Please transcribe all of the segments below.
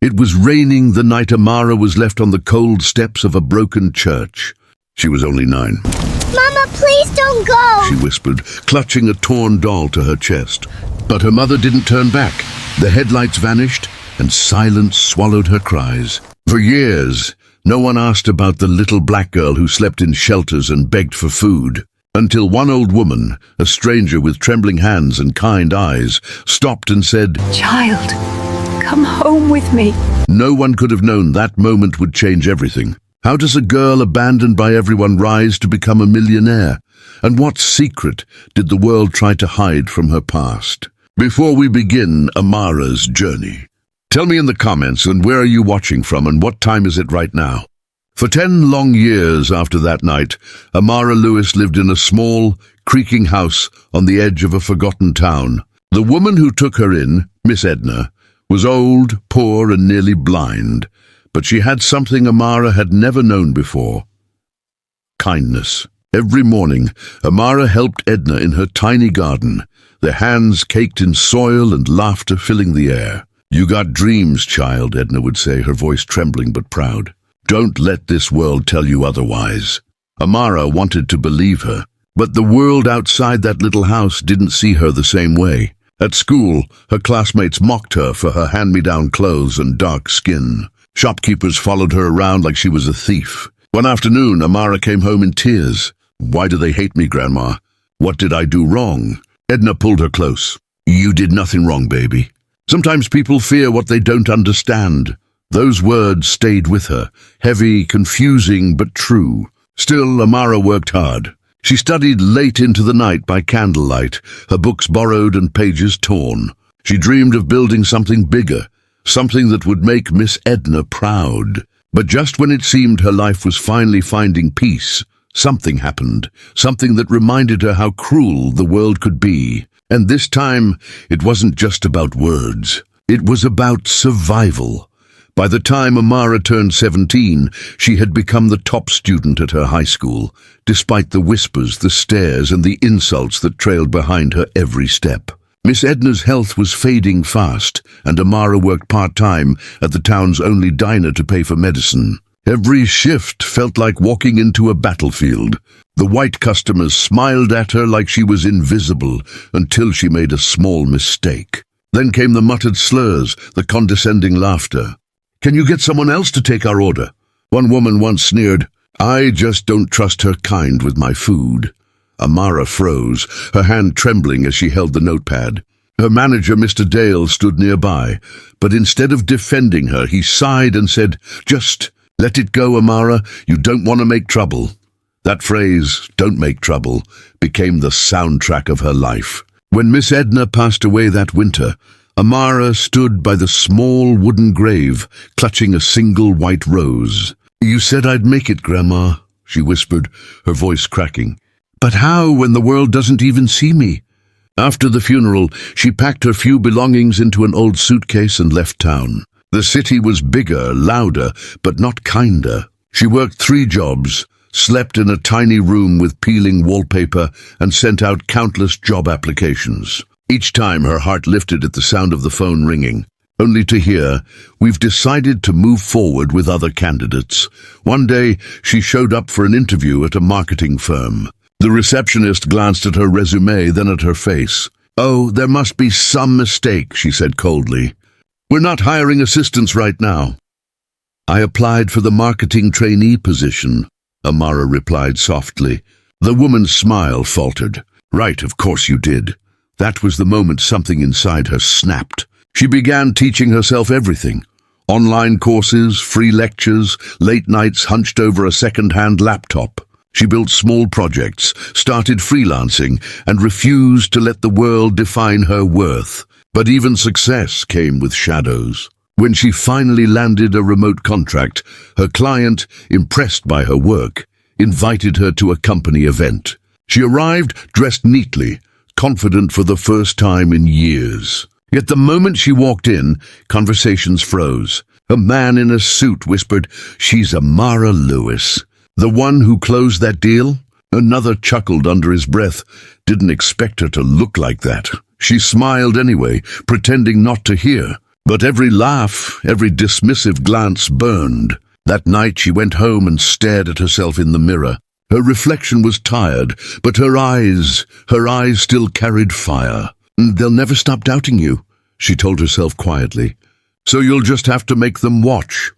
It was raining the night Amara was left on the cold steps of a broken church. She was only 9. Mama, please don't go! She whispered, clutching a torn doll to her chest. But her mother didn't turn back. The headlights vanished, and silence swallowed her cries. For years, no one asked about the little black girl who slept in shelters and begged for food. Until one old woman, a stranger with trembling hands and kind eyes, stopped and said, "Child, come home with me." No one could have known that moment would change everything. How does a girl abandoned by everyone rise to become a millionaire? And what secret did the world try to hide from her past? Before we begin Amara's journey, tell me in the comments, and where are you watching from, and what time is it right now? For 10 long years after that night, Amara Lewis lived in a small, creaking house on the edge of a forgotten town. The woman who took her in, Miss Edna, was old, poor, and nearly blind, but she had something Amara had never known before: kindness. Every morning, Amara helped Edna in her tiny garden, their hands caked in soil and laughter filling the air. "You got dreams, child," Edna would say, her voice trembling but proud. "Don't let this world tell you otherwise." Amara wanted to believe her, but the world outside that little house didn't see her the same way. At school, her classmates mocked her for her hand-me-down clothes and dark skin. Shopkeepers followed her around like she was a thief. One afternoon, Amara came home in tears. "Why do they hate me, Grandma? What did I do wrong?" Edna pulled her close. "You did nothing wrong, baby. Sometimes people fear what they don't understand." Those words stayed with her, heavy, confusing, but true. Still, Amara worked hard. She studied late into the night by candlelight, her books borrowed and pages torn. She dreamed of building something bigger, something that would make Miss Edna proud. But just when it seemed her life was finally finding peace, something happened, something that reminded her how cruel the world could be. And this time, it wasn't just about words. It was about survival. By the time Amara turned 17, she had become the top student at her high school, despite the whispers, the stares, and the insults that trailed behind her every step. Miss Edna's health was fading fast, and Amara worked part-time at the town's only diner to pay for medicine. Every shift felt like walking into a battlefield. The white customers smiled at her like she was invisible until she made a small mistake. Then came the muttered slurs, the condescending laughter. "Can you get someone else to take our order?" One woman once sneered, "I just don't trust her kind with my food." Amara froze, her hand trembling as she held the notepad. Her manager, Mr. Dale, stood nearby, but instead of defending her, he sighed and said, "Just let it go, Amara. You don't want to make trouble." That phrase, "don't make trouble," became the soundtrack of her life. When Miss Edna passed away that winter, Amara stood by the small wooden grave, clutching a single white rose. "You said I'd make it, Grandma," she whispered, her voice cracking. "But how when the world doesn't even see me?" After the funeral, she packed her few belongings into an old suitcase and left town. The city was bigger, louder, but not kinder. She worked 3 jobs, slept in a tiny room with peeling wallpaper, and sent out countless job applications. Each time her heart lifted at the sound of the phone ringing, only to hear, "We've decided to move forward with other candidates." One day, she showed up for an interview at a marketing firm. The receptionist glanced at her resume, then at her face. "Oh, there must be some mistake," she said coldly. "We're not hiring assistants right now." "I applied for the marketing trainee position," Amara replied softly. The woman's smile faltered. "Right, of course you did." That was the moment something inside her snapped. She began teaching herself everything. Online courses, free lectures, late nights hunched over a second-hand laptop. She built small projects, started freelancing, and refused to let the world define her worth. But even success came with shadows. When she finally landed a remote contract, her client, impressed by her work, invited her to a company event. She arrived dressed neatly, confident for the first time in years. Yet the moment she walked in, conversations froze. A man in a suit whispered, "She's Amara Lewis." "The one who closed that deal?" Another chuckled under his breath. "Didn't expect her to look like that." She smiled anyway, pretending not to hear. But every laugh, every dismissive glance burned. That night she went home and stared at herself in the mirror. Her reflection was tired, but her eyes still carried fire. "They'll never stop doubting you," she told herself quietly. "So you'll just have to make them watch."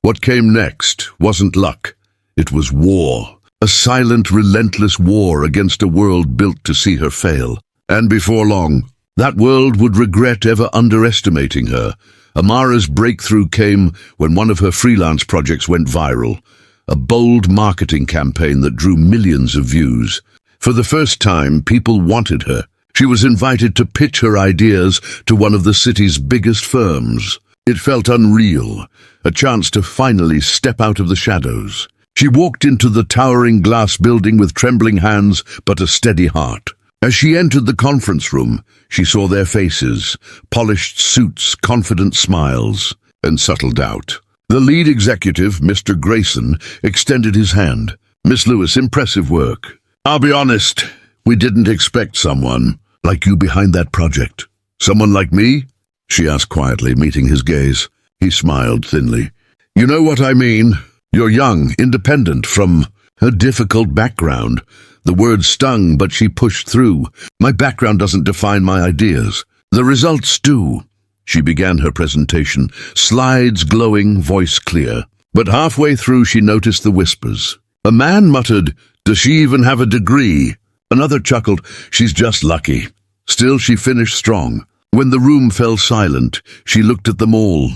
What came next wasn't luck. It was war. A silent, relentless war against a world built to see her fail. And before long, that world would regret ever underestimating her. Amara's breakthrough came when one of her freelance projects went viral. A bold marketing campaign that drew millions of views. For the first time, people wanted her. She was invited to pitch her ideas to one of the city's biggest firms. It felt unreal, a chance to finally step out of the shadows. She walked into the towering glass building with trembling hands but a steady heart. As she entered the conference room, she saw their faces, polished suits, confident smiles, and subtle doubt. The lead executive, Mr. Grayson, extended his hand. "Miss Lewis, impressive work. I'll be honest, we didn't expect someone like you behind that project." "Someone like me?" she asked quietly, meeting his gaze. He smiled thinly. "You know what I mean. You're young, independent, from a difficult background." The words stung, but she pushed through. "My background doesn't define my ideas. The results do." She began her presentation, slides glowing, voice clear. But halfway through she noticed the whispers. A man muttered, "Does she even have a degree?" Another chuckled, "She's just lucky." Still she finished strong. When the room fell silent, she looked at them all,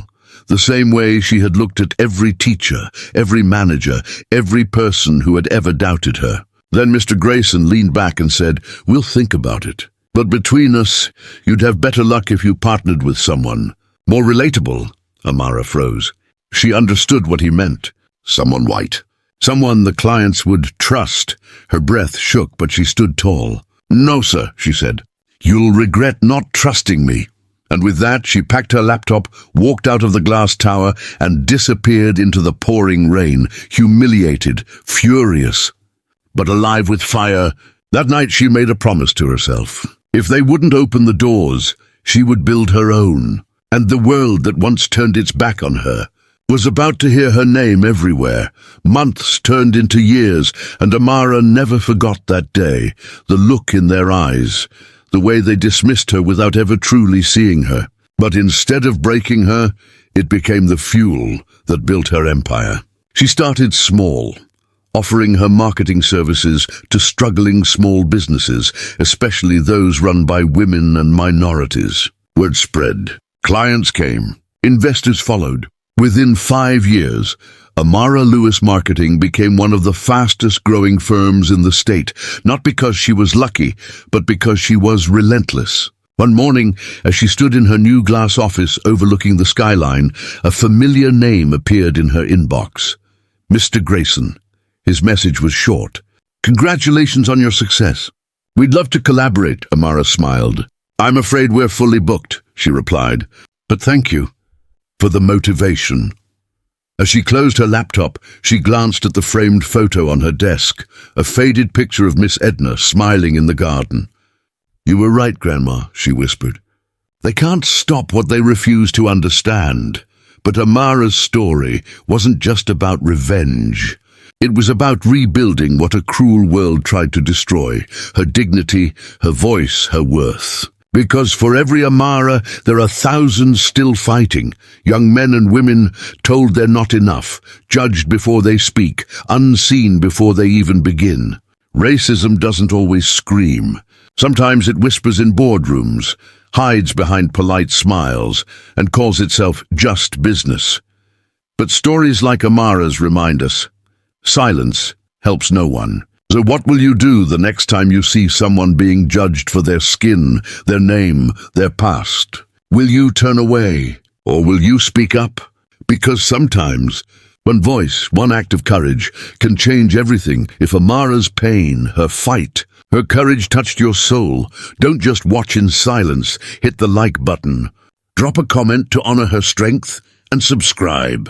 the same way she had looked at every teacher, every manager, every person who had ever doubted her. Then Mr. Grayson leaned back and said, "We'll think about it. But between us, you'd have better luck if you partnered with someone more relatable." Amara froze. She understood what he meant. Someone white. Someone the clients would trust. Her breath shook, but she stood tall. "No, sir," she said. "You'll regret not trusting me." And with that, she packed her laptop, walked out of the glass tower, and disappeared into the pouring rain, humiliated, furious, but alive with fire. That night she made a promise to herself. If they wouldn't open the doors, she would build her own. And the world that once turned its back on her was about to hear her name everywhere. Months turned into years, and Amara never forgot that day, the look in their eyes, the way they dismissed her without ever truly seeing her. But instead of breaking her, it became the fuel that built her empire. She started small, offering her marketing services to struggling small businesses, especially those run by women and minorities. Word spread. Clients came. Investors followed. Within 5 years, Amara Lewis Marketing became one of the fastest-growing firms in the state, not because she was lucky, but because she was relentless. One morning, as she stood in her new glass office overlooking the skyline, a familiar name appeared in her inbox. Mr. Grayson. His message was short. "Congratulations on your success. We'd love to collaborate," Amara smiled. "I'm afraid we're fully booked," she replied. "But thank you for the motivation." As she closed her laptop, she glanced at the framed photo on her desk, a faded picture of Miss Edna smiling in the garden. "You were right, Grandma," she whispered. "They can't stop what they refuse to understand." But Amara's story wasn't just about revenge. It was about rebuilding what a cruel world tried to destroy, her dignity, her voice, her worth. Because for every Amara, there are thousands still fighting, young men and women told they're not enough, judged before they speak, unseen before they even begin. Racism doesn't always scream. Sometimes it whispers in boardrooms, hides behind polite smiles, and calls itself just business. But stories like Amara's remind us, silence helps no one. So what will you do the next time you see someone being judged for their skin, their name, their past? Will you turn away, or will you speak up? Because sometimes, one voice, one act of courage, can change everything. If Amara's pain, her fight, her courage touched your soul, don't just watch in silence. Hit the like button. Drop a comment to honor her strength, and subscribe.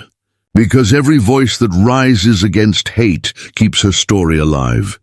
Because every voice that rises against hate keeps her story alive.